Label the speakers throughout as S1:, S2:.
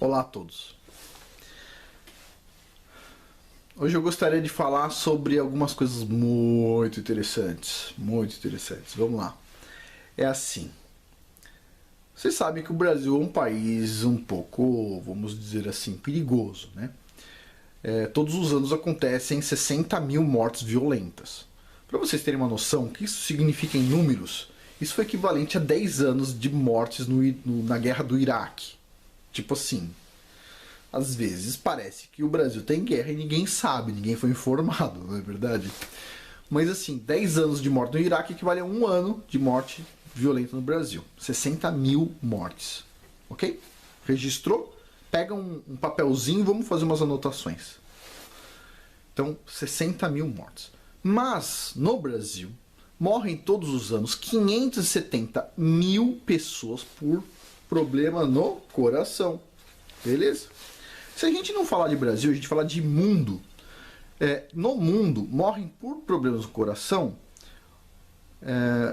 S1: Olá a todos. Hoje eu gostaria de falar sobre algumas coisas muito interessantes. Vamos lá. É assim. Vocês sabem que o Brasil é um país um pouco, vamos dizer assim, perigoso, né? Todos os anos acontecem 60 mil mortes violentas. Para vocês terem uma noção, o que isso significa em números, isso foi equivalente a 10 anos de mortes na guerra do Iraque. Tipo assim, às vezes parece que o Brasil tem guerra e ninguém sabe, ninguém foi informado, não é verdade? Mas assim, 10 anos de morte no Iraque equivale a 1 ano de morte violenta no Brasil. 60 mil mortes, ok? Registrou? Pega um papelzinho e vamos fazer umas anotações. Então, 60 mil mortes. Mas, no Brasil, morrem todos os anos 570 mil pessoas por problema no coração. Beleza? Se a gente não falar de Brasil, a gente falar de mundo. No mundo, morrem por problemas no coração,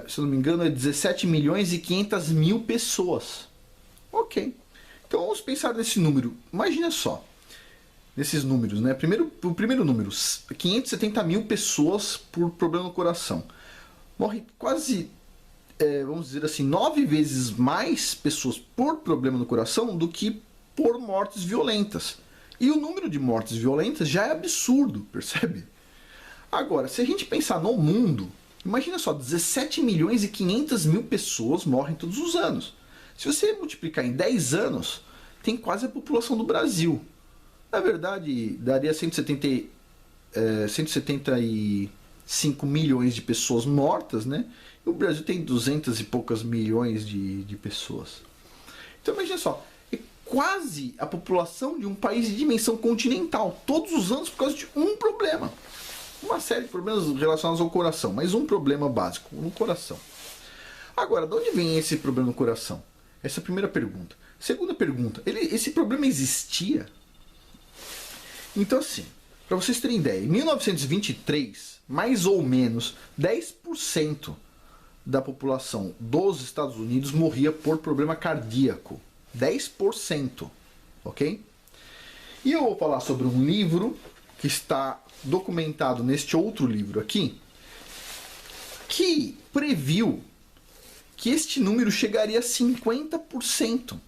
S1: se eu não me engano, 17 milhões e 500 mil pessoas. Ok. Então vamos pensar nesse número. Imagina só. Nesses números, né? O primeiro número, 570 mil pessoas por problema no coração. Morre quase, vamos dizer assim, 9 vezes mais pessoas por problema no coração do que por mortes violentas. E o número de mortes violentas já é absurdo, percebe? Agora, se a gente pensar no mundo, imagina só, 17 milhões e 500 mil pessoas morrem todos os anos. Se você multiplicar em 10 anos, tem quase a população do Brasil. Na verdade, daria 175 milhões de pessoas mortas, né? E o Brasil tem 200 e poucas milhões de pessoas. Então imagina só, é quase a população de um país de dimensão continental, todos os anos por causa de um problema. Uma série de problemas relacionados ao coração, mas um problema básico, no coração. Agora, de onde vem esse problema no coração? Essa é a primeira pergunta. Segunda pergunta, esse problema existia? Então assim, para vocês terem ideia, em 1923, mais ou menos 10% da população dos Estados Unidos morria por problema cardíaco. 10%, ok? E eu vou falar sobre um livro que está documentado neste outro livro aqui, que previu que este número chegaria a 50%.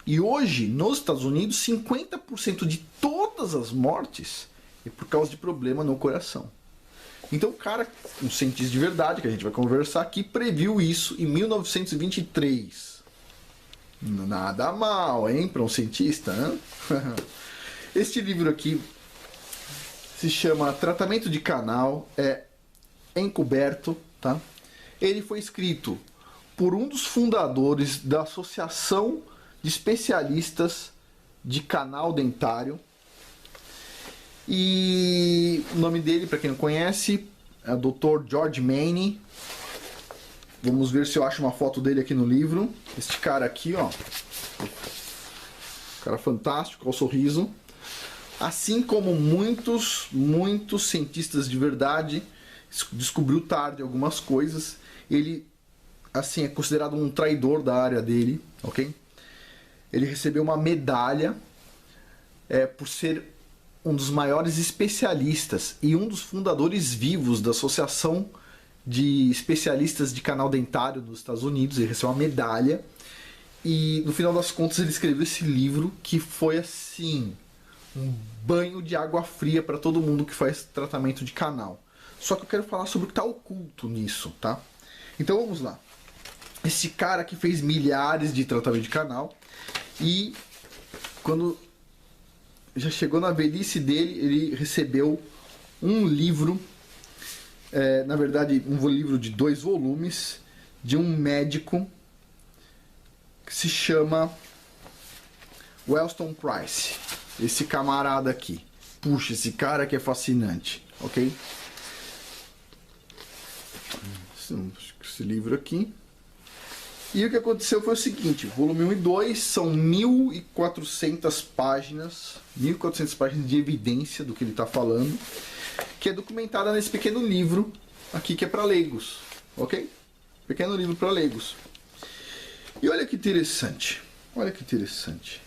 S1: E hoje, nos Estados Unidos, 50% de todas as mortes é por causa de problema no coração. Então o cara, um cientista de verdade, que a gente vai conversar aqui, previu isso em 1923. Nada mal, hein, para um cientista, né? Este livro aqui se chama Tratamento de Canal, é encoberto, tá? Ele foi escrito por um dos fundadores da Associação de Especialistas de Canal Dentário. E o nome dele, para quem não conhece, é o Dr. George Maney. Vamos ver se eu acho uma foto dele aqui no livro. Este cara aqui, ó. Cara fantástico, ao sorriso. Assim como muitos cientistas de verdade, descobriu tarde algumas coisas. Ele, assim, é considerado um traidor da área dele, ok? Ele recebeu uma medalha por ser um dos maiores especialistas e um dos fundadores vivos da Associação de Especialistas de Canal Dentário dos Estados Unidos. Ele recebeu uma medalha e, no final das contas, ele escreveu esse livro que foi, assim, um banho de água fria para todo mundo que faz tratamento de canal. Só que eu quero falar sobre o que está oculto nisso, tá? Então vamos lá. Esse cara que fez milhares de tratamentos de canal, e quando já chegou na velhice dele, ele recebeu um livro, na verdade um livro de 2 volumes, de um médico que se chama Wellston Price. Esse camarada aqui. Puxa, esse cara que é fascinante, ok? Esse livro aqui. E o que aconteceu foi o seguinte, volume 1 e 2 são 1.400 páginas, 1.400 páginas de evidência do que ele está falando, que é documentada nesse pequeno livro aqui que é para leigos, ok? Pequeno livro para leigos. E olha que interessante, olha que interessante.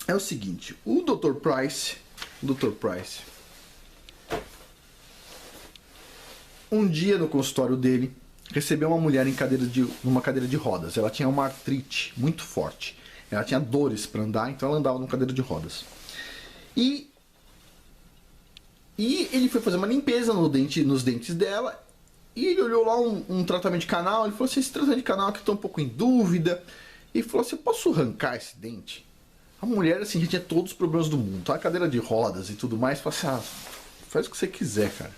S1: é o seguinte, o Dr. Price, um dia no consultório dele, recebeu uma mulher numa cadeira de rodas. Ela tinha uma artrite muito forte. Ela tinha dores para andar, então ela andava numa cadeira de rodas. E ele foi fazer uma limpeza nos dentes dela. E ele olhou lá um tratamento de canal. Ele falou assim, esse tratamento de canal aqui eu tô um pouco em dúvida. E falou assim, eu posso arrancar esse dente? A mulher assim, já tinha todos os problemas do mundo. Tá? Cadeira de rodas e tudo mais. Falou assim, faz o que você quiser, cara.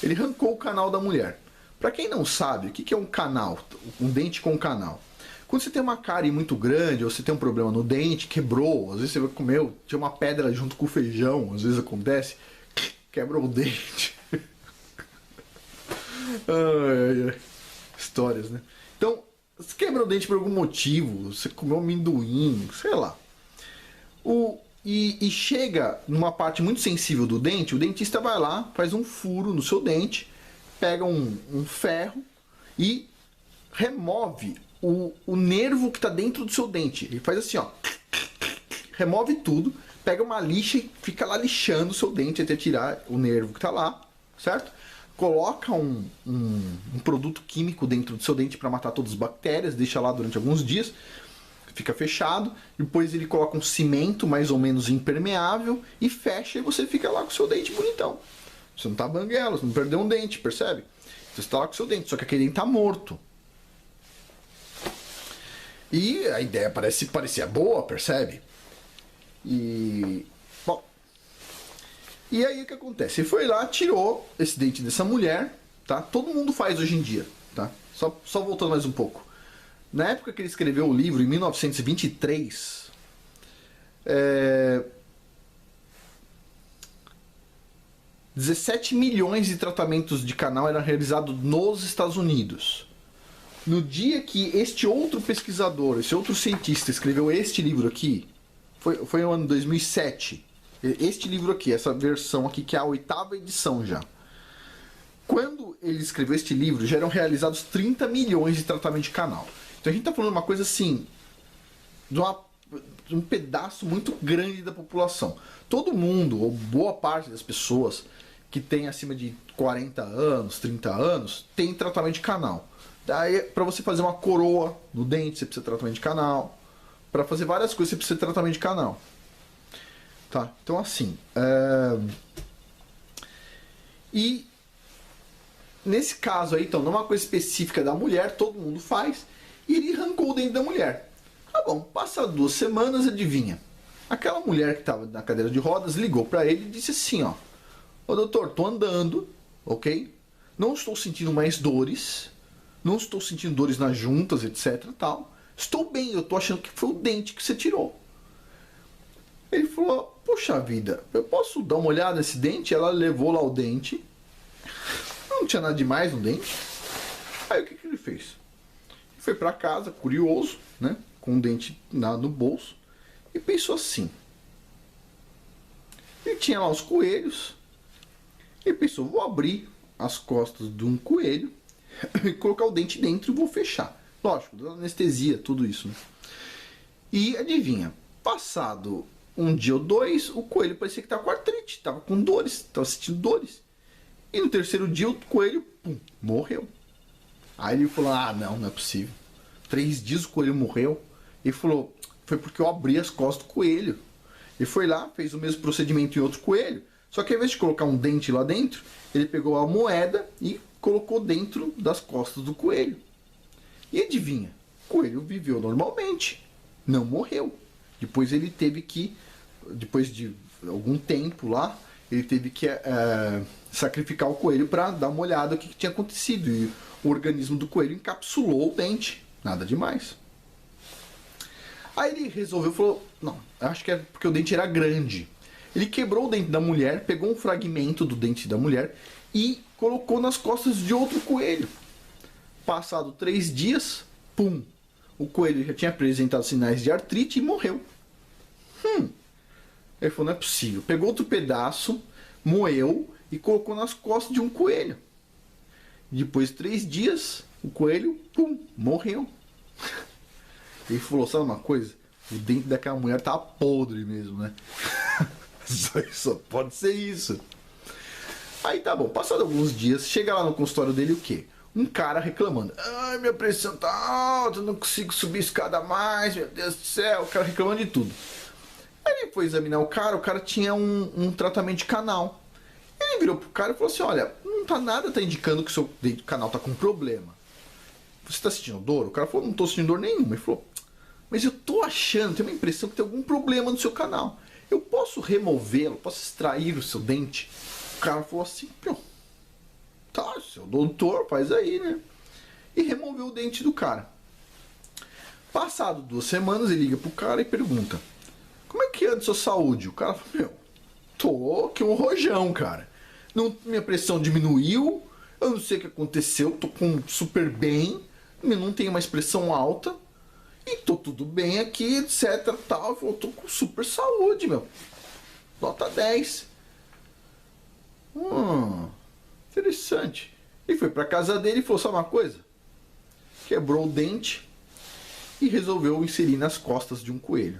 S1: Ele arrancou o canal da mulher. Para quem não sabe, o que é um canal? Um dente com canal. Quando você tem uma cárie muito grande, ou você tem um problema no dente, quebrou, às vezes você comeu, tinha uma pedra junto com o feijão, às vezes acontece, quebrou o dente. Histórias, né? Então, você quebra o dente por algum motivo, você comeu amendoim, sei lá. E chega numa parte muito sensível do dente, o dentista vai lá, faz um furo no seu dente, pega um ferro e remove o nervo que está dentro do seu dente. Ele faz assim, ó, remove tudo, pega uma lixa e fica lá lixando o seu dente até tirar o nervo que está lá, certo? Coloca um produto químico dentro do seu dente para matar todas as bactérias, deixa lá durante alguns dias, fica fechado, depois ele coloca um cimento mais ou menos impermeável e fecha e você fica lá com o seu dente bonitão. Você não tá banguela, você não perdeu um dente, percebe? Você está lá com o seu dente, só que aquele dente tá morto. E a ideia parecia boa, percebe? Bom. E aí o que acontece? Ele foi lá, tirou esse dente dessa mulher, tá? Todo mundo faz hoje em dia, tá? Só voltando mais um pouco. Na época que ele escreveu o livro, em 1923, 17 milhões de tratamentos de canal eram realizados nos Estados Unidos. No dia que este outro pesquisador, esse outro cientista escreveu este livro aqui, foi no ano 2007, este livro aqui, essa versão aqui, que é a 8ª edição já. Quando ele escreveu este livro, já eram realizados 30 milhões de tratamentos de canal. Então a gente está falando de uma coisa assim, de um pedaço muito grande da população. Todo mundo, ou boa parte das pessoas que tem acima de 40 anos, 30 anos, tem tratamento de canal. Daí, para você fazer uma coroa no dente, você precisa de tratamento de canal. Para fazer várias coisas, você precisa de tratamento de canal. Tá? Então, assim. E nesse caso aí, então, numa coisa específica da mulher, todo mundo faz. E ele arrancou o dente da mulher. Tá bom, passa 2 semanas, adivinha? Aquela mulher que estava na cadeira de rodas ligou para ele e disse assim, ó. Ô doutor, tô andando, ok? Não estou sentindo mais dores. Não estou sentindo dores nas juntas, etc. Tal. Estou bem, eu tô achando que foi o dente que você tirou. Ele falou, poxa vida, eu posso dar uma olhada nesse dente? Ela levou lá o dente. Não tinha nada demais no dente. Aí o que ele fez? Ele foi para casa, curioso, né? Com o dente no bolso. E pensou assim. Ele tinha lá os coelhos. Ele pensou, vou abrir as costas de um coelho e colocar o dente dentro e vou fechar. Lógico, dando anestesia, tudo isso. Né? E adivinha, passado um dia ou 2, o coelho parecia que estava com artrite, estava com dores, estava sentindo dores. E no 3º dia o coelho, morreu. Aí ele falou, não é possível. 3 dias o coelho morreu. Ele falou, foi porque eu abri as costas do coelho. Ele foi lá, fez o mesmo procedimento em outro coelho. Só que ao invés de colocar um dente lá dentro, ele pegou a moeda e colocou dentro das costas do coelho. E adivinha, o coelho viveu normalmente, não morreu. Depois ele teve que, depois de algum tempo lá, ele teve que sacrificar o coelho para dar uma olhada no que tinha acontecido. E o organismo do coelho encapsulou o dente, nada demais. Aí ele resolveu, falou, não, acho que é porque o dente era grande. Ele quebrou o dente da mulher, pegou um fragmento do dente da mulher e colocou nas costas de outro coelho. Passado 3 dias, o coelho já tinha apresentado sinais de artrite e morreu. Ele falou, não é possível. Pegou outro pedaço, moeu e colocou nas costas de um coelho. Depois de 3 dias, o coelho, morreu. Ele falou, sabe uma coisa? O dente daquela mulher tava podre mesmo, né? Só pode ser isso. Aí tá bom, passado alguns dias, chega lá no consultório dele o quê? Um cara reclamando. Ai, minha pressão tá alta, não consigo subir a escada mais, meu Deus do céu. O cara reclamando de tudo. Aí ele foi examinar o cara tinha um tratamento de canal. Ele virou pro cara e falou assim, olha, não tá nada, tá indicando que o seu canal tá com problema. Você tá sentindo dor? O cara falou, não tô sentindo dor nenhuma. Ele falou, mas eu tô achando, tenho uma impressão que tem algum problema no seu canal. Eu posso removê-lo? Posso extrair o seu dente? O cara falou assim, pô, tá, seu doutor, faz aí, né? E removeu o dente do cara. Passado 2 semanas, ele liga pro cara e pergunta, como é que anda a sua saúde? O cara falou, meu, tô que um rojão, cara. Não, minha pressão diminuiu, eu não sei o que aconteceu, tô com super bem, não tenho mais pressão alta, e tô tudo bem aqui, etc, tal. Ele falou, tô com super saúde, meu. Nota 10. Interessante. E foi pra casa dele e falou, sabe uma coisa? Quebrou o dente e resolveu inserir nas costas de um coelho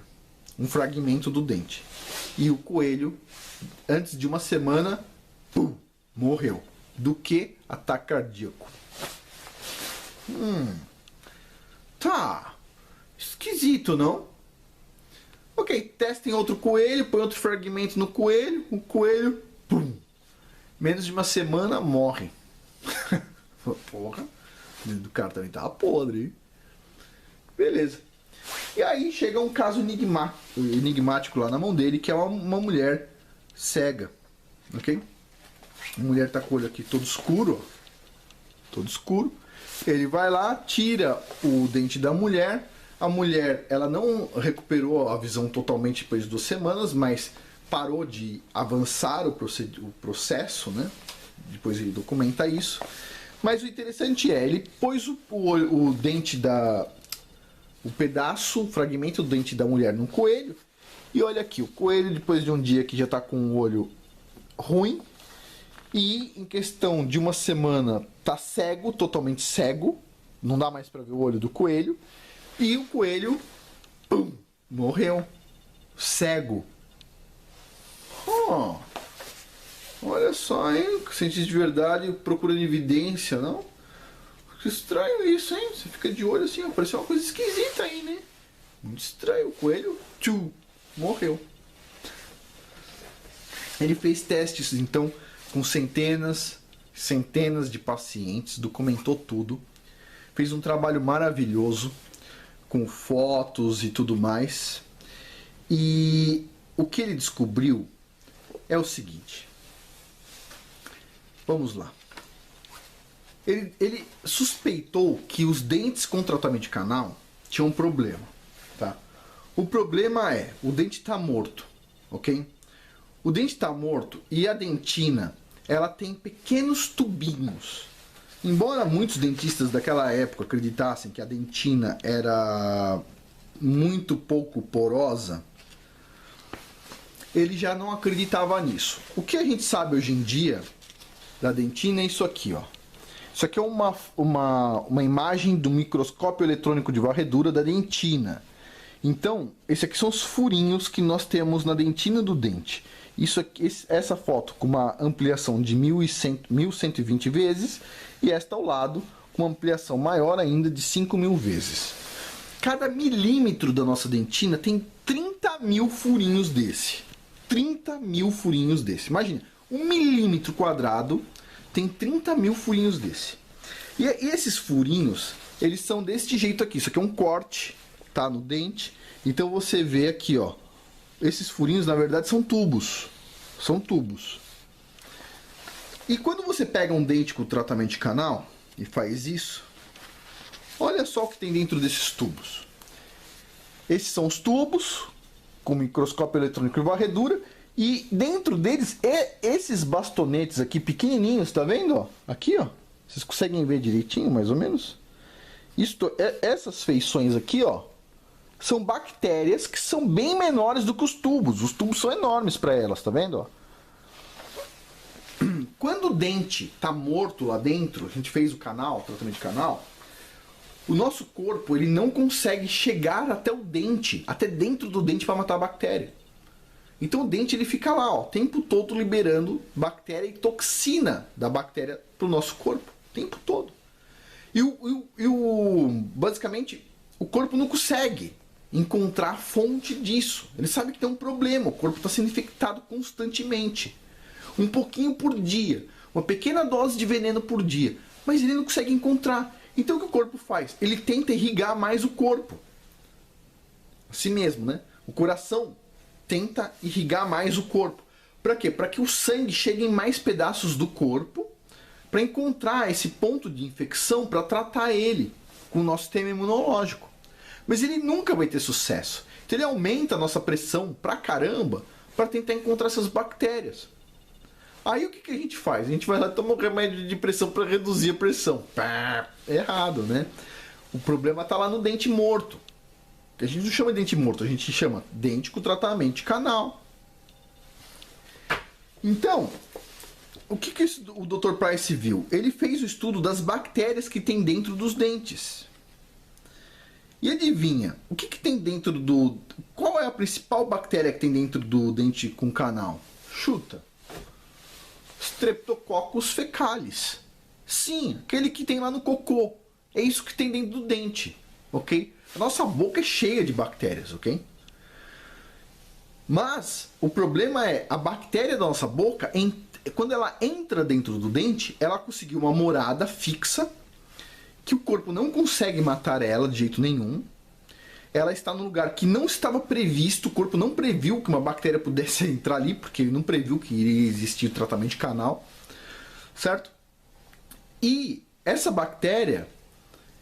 S1: um fragmento do dente. E o coelho, antes de 1 semana, pum, morreu. Do que? Ataque cardíaco. Tá. Esquisito, não? Ok, testem outro coelho, põe outro fragmento no coelho, o coelho, pum, menos de 1 semana, morre. Porra, o do cara também tava podre, hein? Beleza. E aí chega um caso enigmático lá na mão dele, que é uma mulher cega, ok? A mulher tá com o olho aqui todo escuro, ó. Todo escuro. Ele vai lá, tira o dente da mulher. A mulher, ela não recuperou a visão totalmente depois de 2 semanas, mas parou de avançar o processo, né? Depois ele documenta isso. Mas o interessante é, ele pôs o dente o pedaço, o fragmento do dente da mulher no coelho. E olha aqui, o coelho, depois de um dia que já está com o olho ruim, e em questão de 1 semana tá cego, totalmente cego, não dá mais para ver o olho do coelho, e o coelho, pum, morreu, cego. Olha só, hein, cientista de verdade procurando evidência, não? Que estranho isso, hein? Você fica de olho assim, apareceu uma coisa esquisita aí, né? Muito estranho, o coelho, morreu. Ele fez testes, então, com centenas de pacientes, documentou tudo, fez um trabalho maravilhoso, com fotos e tudo mais. E o que ele descobriu é o seguinte. Vamos lá. Ele suspeitou que os dentes com tratamento de canal tinham um problema, tá? O problema é, o dente está morto, ok? O dente está morto e a dentina, ela tem pequenos tubinhos. Embora muitos dentistas daquela época acreditassem que a dentina era muito pouco porosa, ele já não acreditava nisso. O que a gente sabe hoje em dia da dentina é isso aqui, ó. Isso aqui é uma imagem do microscópio eletrônico de varredura da dentina. Então, esse aqui são os furinhos que nós temos na dentina do dente. Isso aqui, essa foto com uma ampliação de 1120 vezes e esta ao lado com uma ampliação maior ainda de 5.000 vezes. Cada milímetro da nossa dentina tem 30.000 furinhos desse. 30.000 furinhos desse. Imagina, 1 milímetro quadrado tem 30.000 furinhos desse. E esses furinhos, eles são deste jeito aqui. Isso aqui é um corte, tá, no dente. Então você vê aqui, ó. Esses furinhos, na verdade, são tubos. São tubos. E quando você pega um dente com tratamento de canal e faz isso, olha só o que tem dentro desses tubos. Esses são os tubos com microscópio eletrônico e varredura. E dentro deles, esses bastonetes aqui pequenininhos, tá vendo? Ó? Aqui, ó. Vocês conseguem ver direitinho, mais ou menos? Essas feições aqui, ó, são bactérias que são bem menores do que os tubos. Os tubos são enormes para elas, tá vendo? Ó? Quando o dente tá morto lá dentro, a gente fez o tratamento de canal, O nosso corpo ele não consegue chegar até o dente, até dentro do dente para matar a bactéria. Então o dente ele fica lá, ó, o tempo todo liberando bactéria e toxina da bactéria para o nosso corpo, o tempo todo. Basicamente, o corpo não consegue encontrar a fonte disso. Ele sabe que tem um problema, o corpo está sendo infectado constantemente. Um pouquinho por dia, uma pequena dose de veneno por dia, mas ele não consegue encontrar. Então o que o corpo faz? Ele tenta irrigar mais o corpo. Assim mesmo, né? O coração tenta irrigar mais o corpo. Para quê? Para que o sangue chegue em mais pedaços do corpo, para encontrar esse ponto de infecção, para tratar ele com o nosso sistema imunológico. Mas ele nunca vai ter sucesso. Então ele aumenta a nossa pressão pra caramba para tentar encontrar essas bactérias. Aí o que a gente faz? A gente vai lá e toma um remédio de pressão para reduzir a pressão. Pá, errado, né? O problema está lá no dente morto. A gente não chama de dente morto, a gente chama dente com tratamento de canal. Então, o que o Dr. Price viu? Ele fez o estudo das bactérias que tem dentro dos dentes. E adivinha, o que tem dentro do... Qual é a principal bactéria que tem dentro do dente com canal? Chuta. Streptococcus fecalis. Sim, aquele que tem lá no cocô. É isso que tem dentro do dente, ok? A nossa boca é cheia de bactérias, ok? Mas o problema é, a bactéria da nossa boca, quando ela entra dentro do dente, ela conseguiu uma morada fixa, que o corpo não consegue matar ela de jeito nenhum. Ela está num lugar que não estava previsto, o corpo não previu que uma bactéria pudesse entrar ali, porque ele não previu que iria existir tratamento de canal, certo? E essa bactéria,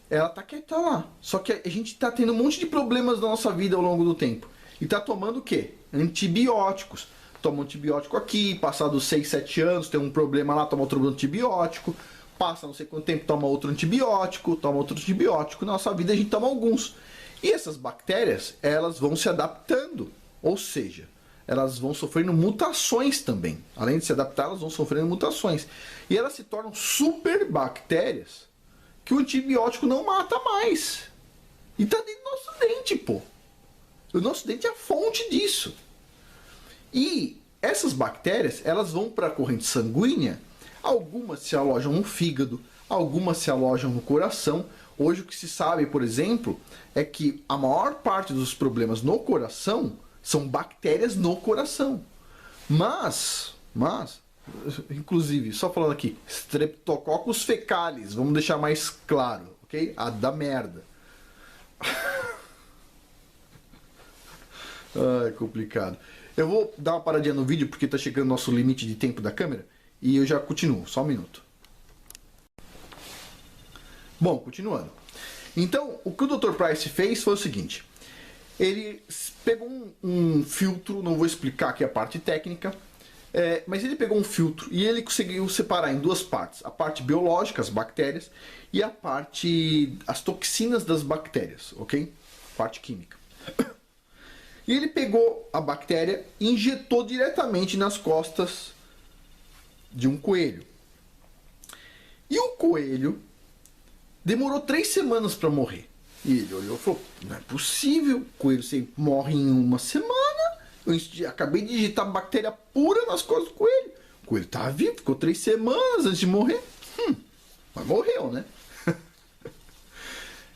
S1: ela tá quieta lá, só que a gente está tendo um monte de problemas na nossa vida ao longo do tempo. E está tomando o quê? Antibióticos. Toma um antibiótico aqui, passados 6, 7 anos, tem um problema lá, toma outro antibiótico, passa não sei quanto tempo, toma outro antibiótico, na nossa vida a gente toma alguns. E essas bactérias, elas vão se adaptando, ou seja, elas vão sofrendo mutações também. Além de se adaptar, elas vão sofrendo mutações. E elas se tornam super bactérias que o antibiótico não mata mais. E tá dentro do nosso dente, pô. O nosso dente é a fonte disso. E essas bactérias, elas vão para a corrente sanguínea, algumas se alojam no fígado, algumas se alojam no coração. Hoje o que se sabe, por exemplo, é que a maior parte dos problemas no coração são bactérias no coração. Mas, inclusive, só falando aqui, Streptococcus fecalis, vamos deixar mais claro, ok? A da merda. É complicado. Eu vou dar uma paradinha no vídeo porque está chegando o nosso limite de tempo da câmera e eu já continuo, só um minuto. Bom, continuando. Então, o que o Dr. Price fez foi o seguinte. Ele pegou um filtro, não vou explicar aqui a parte técnica, mas ele pegou um filtro e ele conseguiu separar em duas partes. A parte biológica, as bactérias, e a parte, as toxinas das bactérias, ok? Parte química. E ele pegou a bactéria e injetou diretamente nas costas de um coelho. E o coelho demorou 3 semanas para morrer. E ele olhou e falou, não é possível, o coelho sempre morre em uma semana. Eu acabei de injetar bactéria pura nas costas do coelho. O coelho estava vivo, ficou 3 semanas antes de morrer. Mas morreu, né?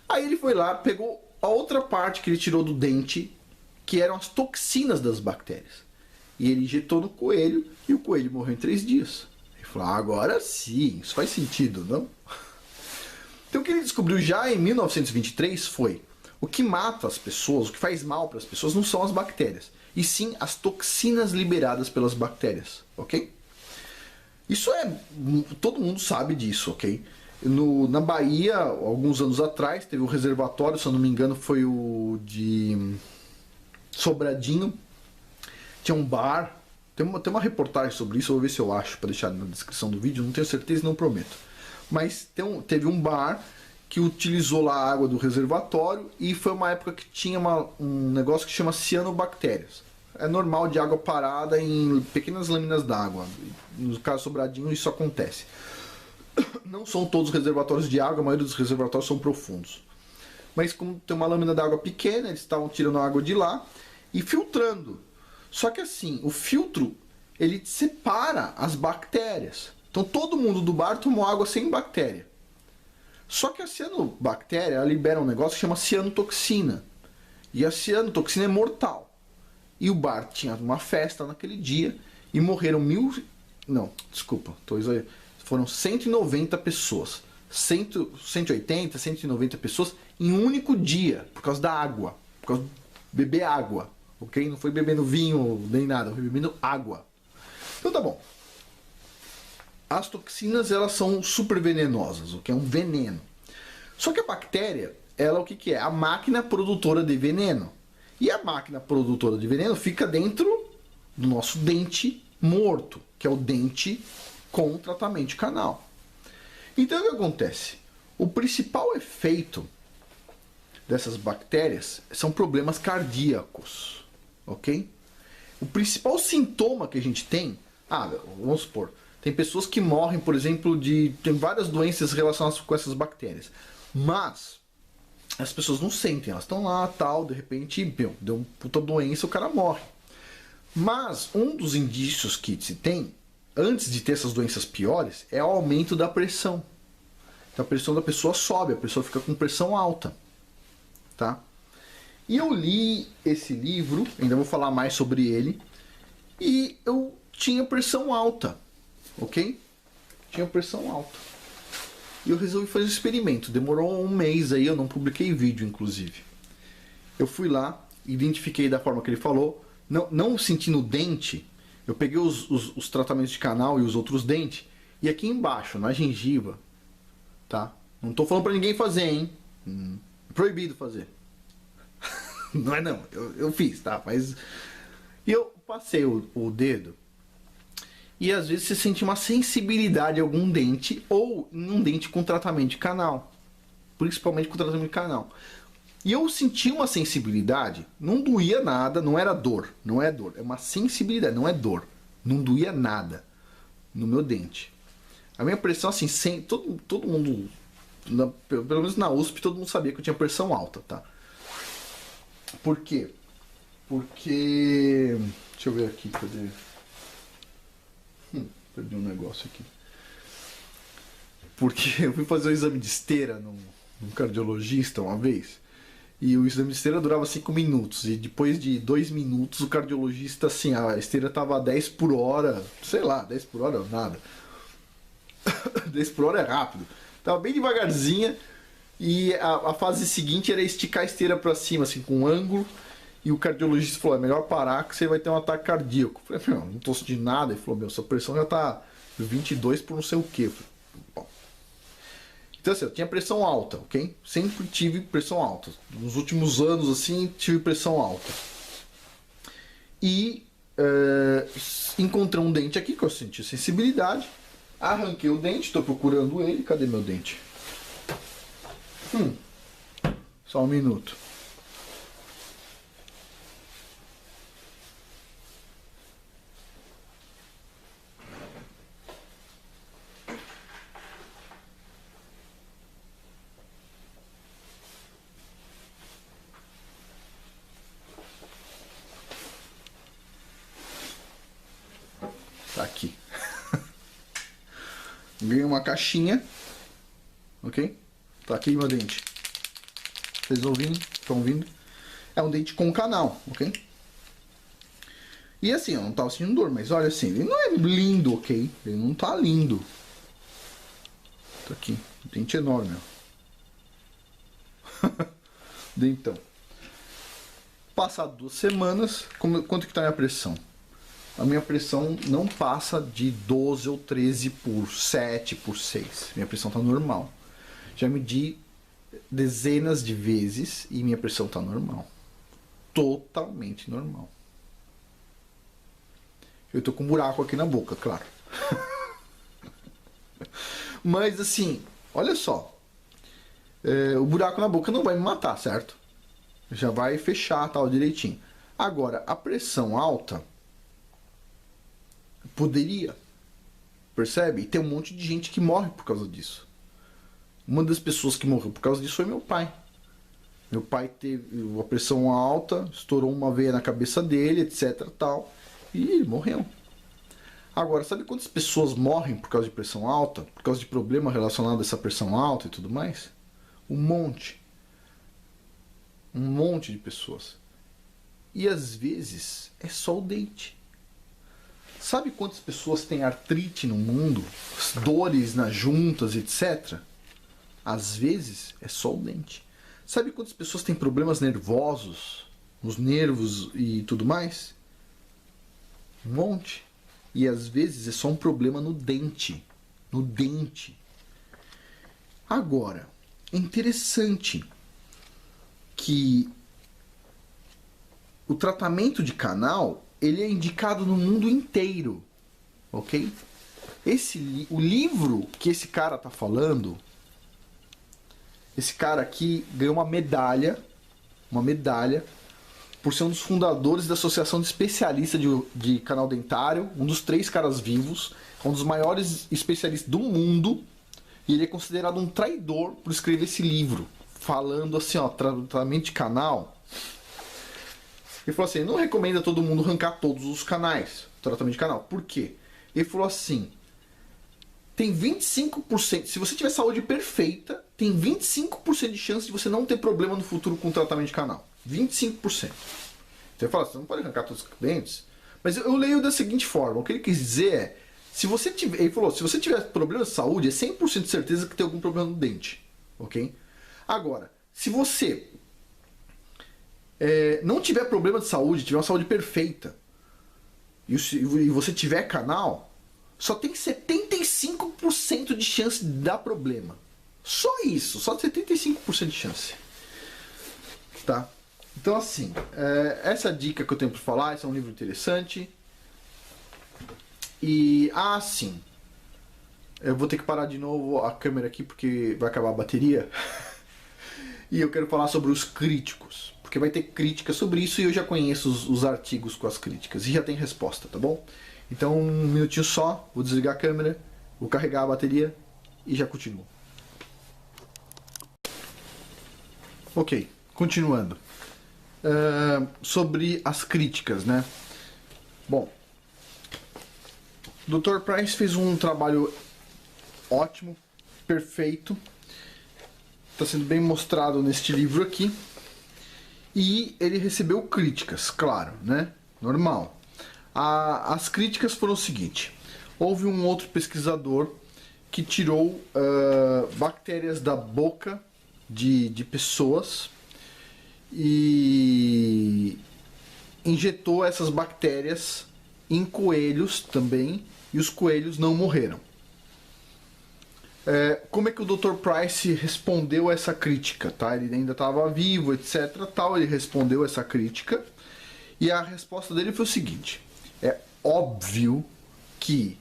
S1: Aí ele foi lá, pegou a outra parte que ele tirou do dente, que eram as toxinas das bactérias. E ele injetou no coelho e o coelho morreu em 3 dias. Ele falou, agora sim, isso faz sentido, não? Então o que ele descobriu já em 1923 foi o que mata as pessoas, o que faz mal para as pessoas não são as bactérias, e sim as toxinas liberadas pelas bactérias, ok? Isso todo mundo sabe disso, ok? Na Bahia, alguns anos atrás, teve um reservatório, se eu não me engano foi o de Sobradinho, tinha um bar, tem uma reportagem sobre isso, eu vou ver se eu acho para deixar na descrição do vídeo, não tenho certeza e não prometo. Mas teve um bar que utilizou lá a água do reservatório e foi uma época que tinha um negócio que chama cianobactérias. É normal de água parada em pequenas lâminas d'água. No caso Sobradinho isso acontece. Não são todos os reservatórios de água, a maioria dos reservatórios são profundos. Mas como tem uma lâmina d'água pequena, eles estavam tirando a água de lá e filtrando. Só que assim, o filtro, ele separa as bactérias. Então todo mundo do bar tomou água sem bactéria. Só que a cianobactéria, ela libera um negócio que chama cianotoxina. E a cianotoxina é mortal. E o bar tinha uma festa naquele dia e morreram foram 190 pessoas. 180, 190 pessoas em um único dia, por causa da água. Por causa de beber água. Ok? Não foi bebendo vinho nem nada, foi bebendo água. Então tá bom. As toxinas, elas são super venenosas, o que é um veneno. Só que a bactéria, ela o que é? A máquina produtora de veneno. E a máquina produtora de veneno fica dentro do nosso dente morto, que é o dente com tratamento de canal. Então o que acontece? O principal efeito dessas bactérias são problemas cardíacos, ok? O principal sintoma que a gente tem, vamos supor, tem pessoas que morrem, por exemplo, tem várias doenças relacionadas com essas bactérias, mas as pessoas não sentem, elas estão lá, tal, de repente, deu uma puta doença, o cara morre. Mas um dos indícios que se tem, antes de ter essas doenças piores, é o aumento da pressão. Então a pressão da pessoa sobe, a pessoa fica com pressão alta, tá? E eu li esse livro, ainda vou falar mais sobre ele, e eu tinha pressão alta, ok? Tinha pressão alta. E eu resolvi fazer um experimento. Demorou um mês aí, eu não publiquei vídeo, inclusive. Eu fui lá, identifiquei da forma que ele falou, não sentindo o dente, eu peguei os tratamentos de canal e os outros dentes, e aqui embaixo, na gengiva, tá? Não tô falando pra ninguém fazer, hein? É proibido fazer. Não é não, eu fiz, tá? Mas... E eu passei o dedo, e às vezes você sente uma sensibilidade em algum dente, ou em um dente com tratamento de canal. Principalmente com tratamento de canal. E eu senti uma sensibilidade, não doía nada, não era dor, não é dor, é uma sensibilidade, não é dor. Não doía nada no meu dente. A minha pressão, assim, todo mundo, pelo menos na USP, todo mundo sabia que eu tinha pressão alta, tá? Por quê? Porque... Deixa eu ver aqui, cadê? Perdi um negócio aqui. Porque eu fui fazer um exame de esteira num cardiologista uma vez. E o exame de esteira durava 5 minutos. E depois de 2 minutos, o cardiologista, assim, a esteira tava a 10 por hora. Sei lá, 10 por hora nada. 10 por hora é rápido. Tava bem devagarzinha. E a fase seguinte era esticar a esteira para cima, assim, com um ângulo. E o cardiologista falou, é melhor parar que você vai ter um ataque cardíaco. Eu falei, não tô sentindo nada. Ele falou, sua pressão já tá 22 por não sei o quê. Eu falei, bom. Então assim, eu tinha pressão alta, ok? Sempre tive pressão alta. Nos últimos anos, assim, tive pressão alta. E encontrei um dente aqui que eu senti sensibilidade. Arranquei o dente, estou procurando ele. Cadê meu dente? Só um minuto. Tá aqui. Ganhei uma caixinha. Ok? Tá aqui meu dente. Vocês ouvindo? Estão ouvindo? É um dente com canal, ok? E assim, eu não tava sentindo dor, mas olha assim, ele não é lindo, ok? Ele não tá lindo. Tá aqui. Dente enorme, ó. Dentão. Passado 2 semanas, quanto que tá a minha pressão? A minha pressão não passa de 12 ou 13 por 7 por 6. Minha pressão tá normal. Já medi dezenas de vezes e minha pressão tá normal. Totalmente normal. Eu tô com um buraco aqui na boca, claro. Mas assim, olha só. O buraco na boca não vai me matar, certo? Já vai fechar tal direitinho. Agora, a pressão alta poderia. Percebe? E tem um monte de gente que morre por causa disso. Uma das pessoas que morreu por causa disso foi meu pai. Meu pai teve uma pressão alta, estourou uma veia na cabeça dele, etc, tal, e ele morreu. Agora, sabe quantas pessoas morrem por causa de pressão alta? Por causa de problema relacionado a essa pressão alta e tudo mais? Um monte. Um monte de pessoas. E às vezes é só o dente. Sabe quantas pessoas têm artrite no mundo? Dores nas juntas, etc? Às vezes é só o dente. Sabe quantas pessoas têm problemas nervosos, nos nervos e tudo mais? Um monte. E às vezes é só um problema no dente. No dente. Agora, é interessante que o tratamento de canal, ele é indicado no mundo inteiro, ok? O livro que esse cara tá falando, esse cara aqui ganhou uma medalha por ser um dos fundadores da Associação de Especialistas de Canal Dentário, um dos 3 caras vivos, um dos maiores especialistas do mundo, e ele é considerado um traidor por escrever esse livro, falando assim, ó, tratamento de canal. Ele falou assim, não recomenda todo mundo arrancar todos os canais, tratamento de canal. Por quê? Ele falou assim, tem 25%, se você tiver saúde perfeita, tem 25% de chance de você não ter problema no futuro com tratamento de canal. 25%. Então ele fala, você não pode arrancar todos os dentes. Mas eu leio da seguinte forma, o que ele quis dizer é, se você tiver, ele falou, se você tiver problema de saúde, é 100% de certeza que tem algum problema no dente. Ok? Agora, se você não tiver problema de saúde, tiver uma saúde perfeita, e você tiver canal, só tem 75% de chance de dar problema. Só isso, só 75% de chance. Tá? Então assim, essa dica que eu tenho para falar, esse é um livro interessante. E, sim, eu vou ter que parar de novo a câmera aqui porque vai acabar a bateria. E eu quero falar sobre os críticos, porque vai ter crítica sobre isso e eu já conheço os artigos com as críticas e já tem resposta, tá bom? Então, um minutinho só, vou desligar a câmera, vou carregar a bateria e já continuo. Ok, continuando. Sobre as críticas, né? Bom, o Dr. Price fez um trabalho ótimo, perfeito. Está sendo bem mostrado neste livro aqui. E ele recebeu críticas, claro, né? Normal. As críticas foram o seguinte. Houve um outro pesquisador que tirou bactérias da boca de pessoas e injetou essas bactérias em coelhos também, e os coelhos não morreram. Como é que o Dr. Price respondeu essa crítica? Tá? Ele ainda estava vivo, etc. Tal, ele respondeu essa crítica e a resposta dele foi o seguinte: é óbvio que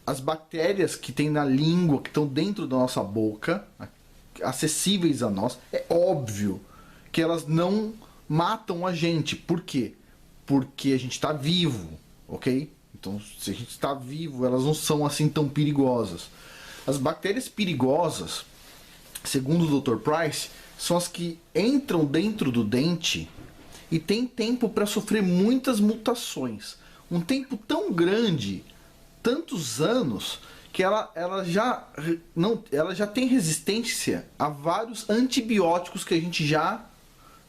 S1: as bactérias que tem na língua, que estão dentro da nossa boca, acessíveis a nós, é óbvio que elas não matam a gente. Por quê? Porque a gente está vivo, ok? Então, se a gente está vivo, elas não são assim tão perigosas. As bactérias perigosas, segundo o Dr. Price, são as que entram dentro do dente e têm tempo para sofrer muitas mutações. Um tempo tão grande, tantos anos, que ela já tem resistência a vários antibióticos que a gente já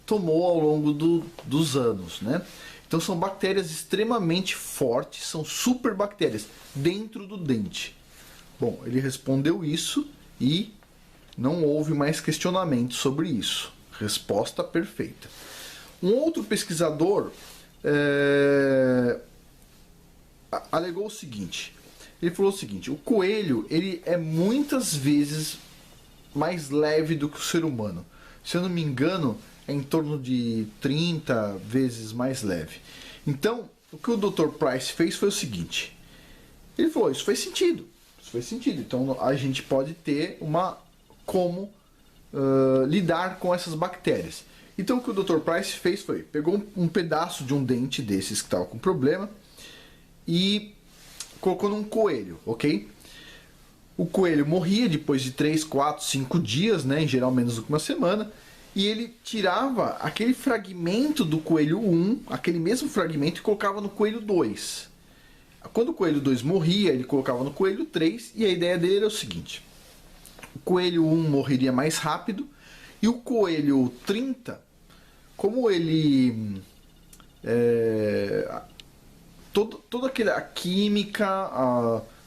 S1: tomou ao longo dos anos, né? Então são bactérias extremamente fortes, são super bactérias dentro do dente. Bom, ele respondeu isso e não houve mais questionamento sobre isso. Resposta perfeita. Um outro pesquisador alegou o seguinte. Ele falou o seguinte: o coelho ele é muitas vezes mais leve do que o ser humano. Se eu não me engano, é em torno de 30 vezes mais leve. Então, o que o Dr. Price fez foi o seguinte. Ele falou, isso faz sentido. Então a gente pode ter como lidar com essas bactérias. Então o que o Dr. Price fez foi, pegou um pedaço de um dente desses que estava com problema e colocou num coelho, ok? O coelho morria depois de 3, 4, 5 dias, né? Em geral menos do que uma semana. e ele tirava aquele fragmento do coelho 1, aquele mesmo fragmento, e colocava no coelho 2. Quando o coelho 2 morria, ele colocava no coelho 3, e a ideia dele era o seguinte: o coelho 1 morreria mais rápido, e o coelho 30, como ele... toda aquela química,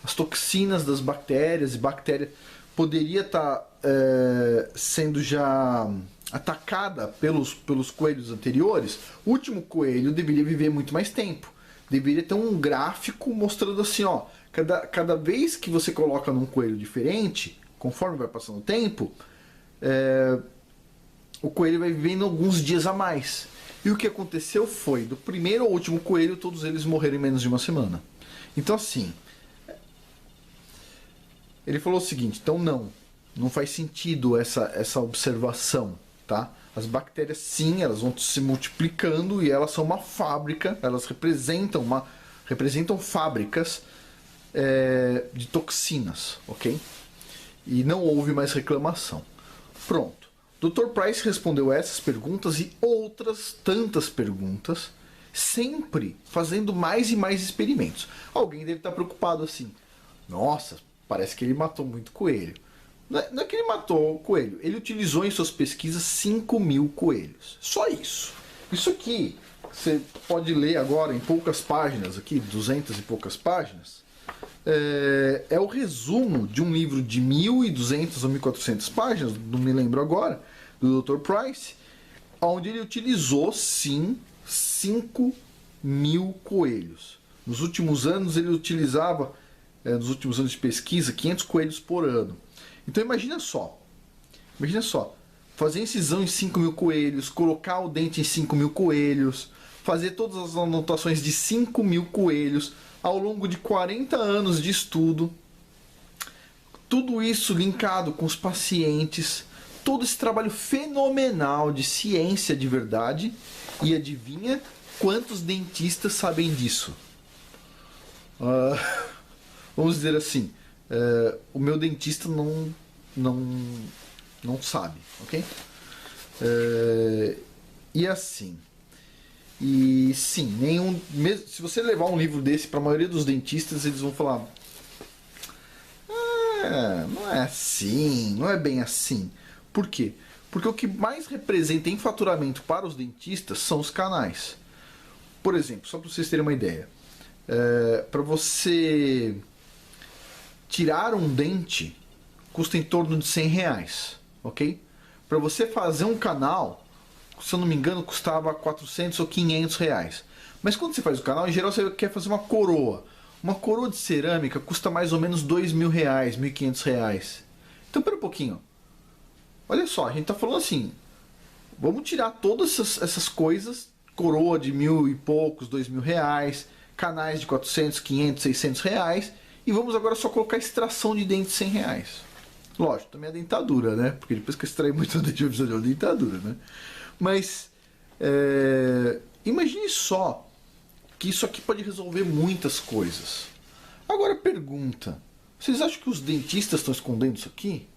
S1: as toxinas das bactérias, e bactéria poderia estar sendo já atacada pelos coelhos anteriores, o último coelho deveria viver muito mais tempo. Deveria ter um gráfico mostrando assim, ó, cada vez que você coloca num coelho diferente, conforme vai passando o tempo, o coelho vai vivendo alguns dias a mais. E o que aconteceu foi, do primeiro ao último coelho, todos eles morreram em menos de uma semana. Então assim, ele falou o seguinte: então não faz sentido essa observação, tá? As bactérias, sim, elas vão se multiplicando e elas são uma fábrica, elas representam fábricas de toxinas, ok? E não houve mais reclamação. Pronto. Dr. Price respondeu essas perguntas e outras tantas perguntas, sempre fazendo mais e mais experimentos. Alguém deve estar preocupado assim: nossa, parece que ele matou muito coelho. Não é que ele matou o coelho, ele utilizou em suas pesquisas 5.000 coelhos. Só isso. Isso aqui, você pode ler agora em poucas páginas, aqui, 200 e poucas páginas. É o resumo de um livro de 1.200 ou 1.400 páginas, não me lembro agora, do Dr. Price, onde ele utilizou, sim, 5.000 coelhos. Nos últimos anos ele utilizava, nos últimos anos de pesquisa, 500 coelhos por ano. Então imagina só, fazer incisão em 5.000 coelhos, colocar o dente em 5.000 coelhos, fazer todas as anotações de 5.000 coelhos ao longo de 40 anos de estudo, tudo isso linkado com os pacientes, todo esse trabalho fenomenal de ciência de verdade. E adivinha quantos dentistas sabem disso? Vamos dizer assim, o meu dentista não sabe, ok? E assim, e sim, mesmo se você levar um livro desse para a maioria dos dentistas, eles vão falar: não é assim, não é bem assim. Por quê? Porque o que mais representa em faturamento para os dentistas são os canais. Por exemplo, só para vocês terem uma ideia, para você tirar um dente custa em torno de R$100, ok? Para você fazer um canal, se eu não me engano, custava 400 ou 500 reais. Mas quando você faz o canal, em geral você quer fazer uma coroa. Uma coroa de cerâmica custa mais ou menos R$2.000, R$1.500. Então, pera um pouquinho. Olha só, a gente tá falando assim, vamos tirar todas essas coisas, coroa de 1.000 e poucos, R$2.000, canais de 400, 500, 600 reais, e vamos agora só colocar extração de dente de R$100. Lógico, também a dentadura, né? Porque depois que eu extrair muito dente, eu preciso de uma dentadura, né? Mas, imagine só que isso aqui pode resolver muitas coisas. Agora pergunta, vocês acham que os dentistas estão escondendo isso aqui?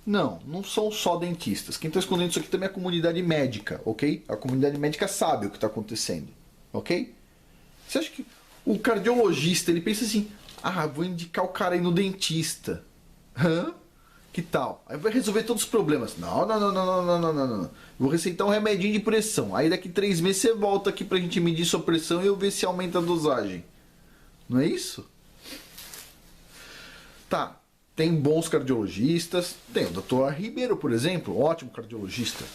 S1: Não são só dentistas. Quem está escondendo isso aqui também é a comunidade médica, ok? A comunidade médica sabe o que está acontecendo, ok? Você acha que o cardiologista, ele pensa assim: vou indicar o cara aí no dentista. Que tal? Aí vai resolver todos os problemas. Não. Vou receitar um remedinho de pressão. Aí daqui 3 meses você volta aqui pra gente medir sua pressão e eu ver se aumenta a dosagem. Não é isso? Tá. Tem bons cardiologistas. Tem o Dr. Ribeiro, por exemplo, ótimo cardiologista.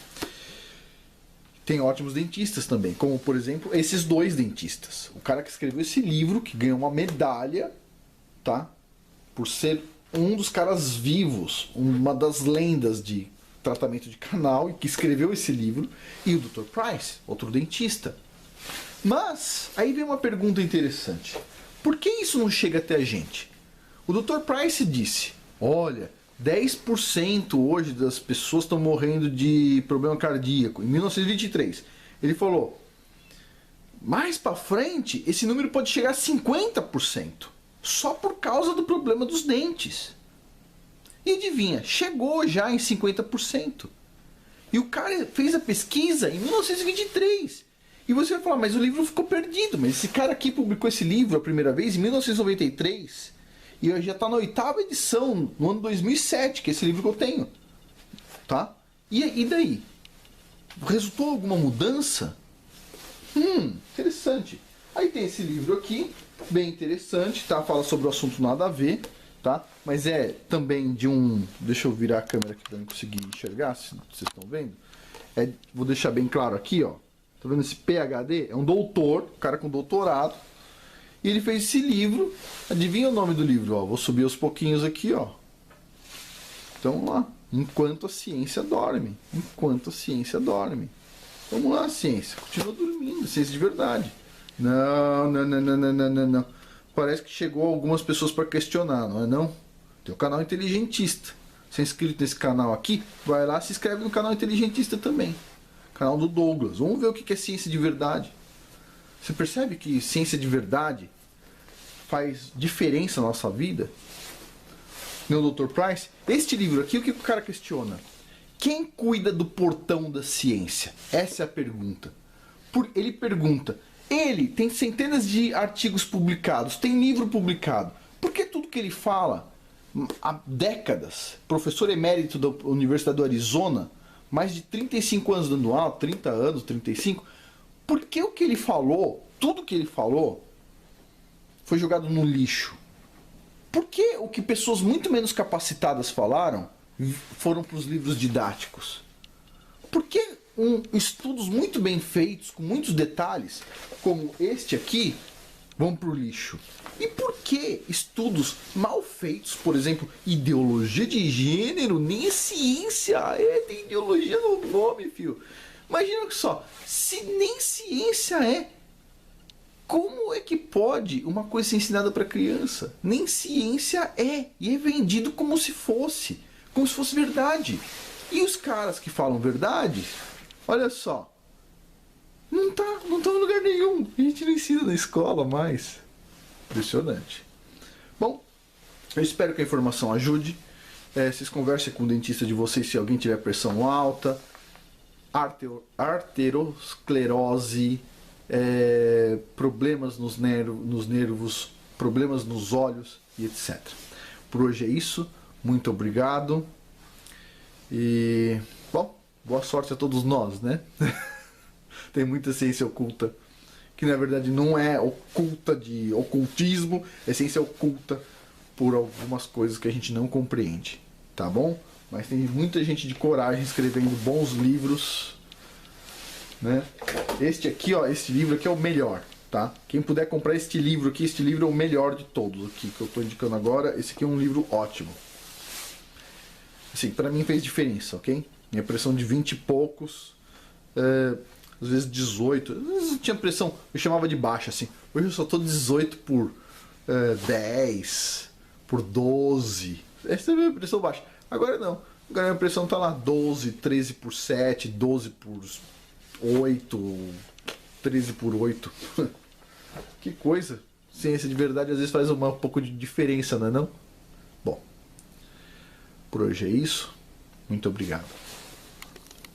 S1: Tem ótimos dentistas também, como por exemplo esses 2 dentistas. O cara que escreveu esse livro, que ganhou uma medalha, tá? Por ser um dos caras vivos, uma das lendas de tratamento de canal, e que escreveu esse livro, e o Dr. Price, outro dentista. Mas aí vem uma pergunta interessante: por que isso não chega até a gente? O Dr. Price disse: olha, 10% hoje das pessoas estão morrendo de problema cardíaco, em 1923. Ele falou: mais para frente, esse número pode chegar a 50%, só por causa do problema dos dentes. E adivinha, chegou já em 50%. E o cara fez a pesquisa em 1923. E você vai falar, mas o livro ficou perdido. Mas esse cara aqui publicou esse livro a primeira vez em 1993. E já está na 8ª edição, no ano 2007, que é esse livro que eu tenho. Tá? E daí? Resultou alguma mudança? Interessante. Aí tem esse livro aqui, bem interessante, tá? Fala sobre o assunto nada a ver, tá? Mas é também de um... Deixa eu virar a câmera aqui para eu conseguir enxergar, se vocês estão vendo. Vou deixar bem claro aqui, ó. Tá vendo esse PhD? É um doutor, um cara com doutorado. E ele fez esse livro. Adivinha o nome do livro, ó. Vou subir aos pouquinhos aqui, ó. Então, vamos lá. Enquanto a ciência dorme. Enquanto a ciência dorme. Vamos lá, ciência. Continua dormindo, ciência de verdade. Não. Parece que chegou algumas pessoas para questionar, não é não? Tem o canal Inteligentista. Você é inscrito nesse canal aqui? Vai lá, se inscreve no canal Inteligentista também. Canal do Douglas. Vamos ver o que é ciência de verdade. Você percebe que ciência de verdade faz diferença na nossa vida? Meu Dr. Price, este livro aqui, o que o cara questiona? Quem cuida do portão da ciência? Essa é a pergunta. Ele pergunta, ele tem centenas de artigos publicados, tem livro publicado. Por que tudo que ele fala, há décadas, professor emérito da Universidade do Arizona, mais de 35 anos dando aula, 30 anos, 35, por que o que ele falou, tudo que ele falou, foi jogado no lixo? Por que o que pessoas muito menos capacitadas falaram foram para os livros didáticos? Por que estudos muito bem feitos, com muitos detalhes, como este aqui, vão para o lixo? E por que estudos mal feitos, por exemplo, ideologia de gênero, nem é ciência, tem ideologia no nome, filho. Imagina só, se nem ciência é, como é que pode uma coisa ser ensinada para criança? Nem ciência é, e é vendido como se fosse verdade. E os caras que falam verdade, olha só, não tá em lugar nenhum. A gente não ensina na escola mais. Impressionante. Bom, eu espero que a informação ajude. Vocês conversem com o dentista de vocês se alguém tiver pressão alta, arteriosclerose, problemas nos nervos, problemas nos olhos e etc. Por hoje é isso. Muito obrigado. E, bom, boa sorte a todos nós, né? Tem muita ciência oculta, que na verdade não é oculta de ocultismo, é ciência oculta por algumas coisas que a gente não compreende, tá bom? Mas tem muita gente de coragem escrevendo bons livros, né? Este aqui, ó, esse livro aqui é o melhor, tá? Quem puder comprar este livro aqui, este livro é o melhor de todos aqui que eu estou indicando agora. Esse aqui é um livro ótimo. Assim, pra mim fez diferença, ok? Minha pressão de 20 e poucos, às vezes 18, às vezes eu tinha pressão, eu chamava de baixa, assim. Hoje eu só tô 18 por 10, por 12. Essa é a minha pressão baixa. Agora não. Agora a minha pressão tá lá 12, 13 por 7, 12 por 8, 13 por 8. Que coisa. Ciência de verdade às vezes faz um pouco de diferença, não é não? Bom, por hoje é isso. Muito obrigado.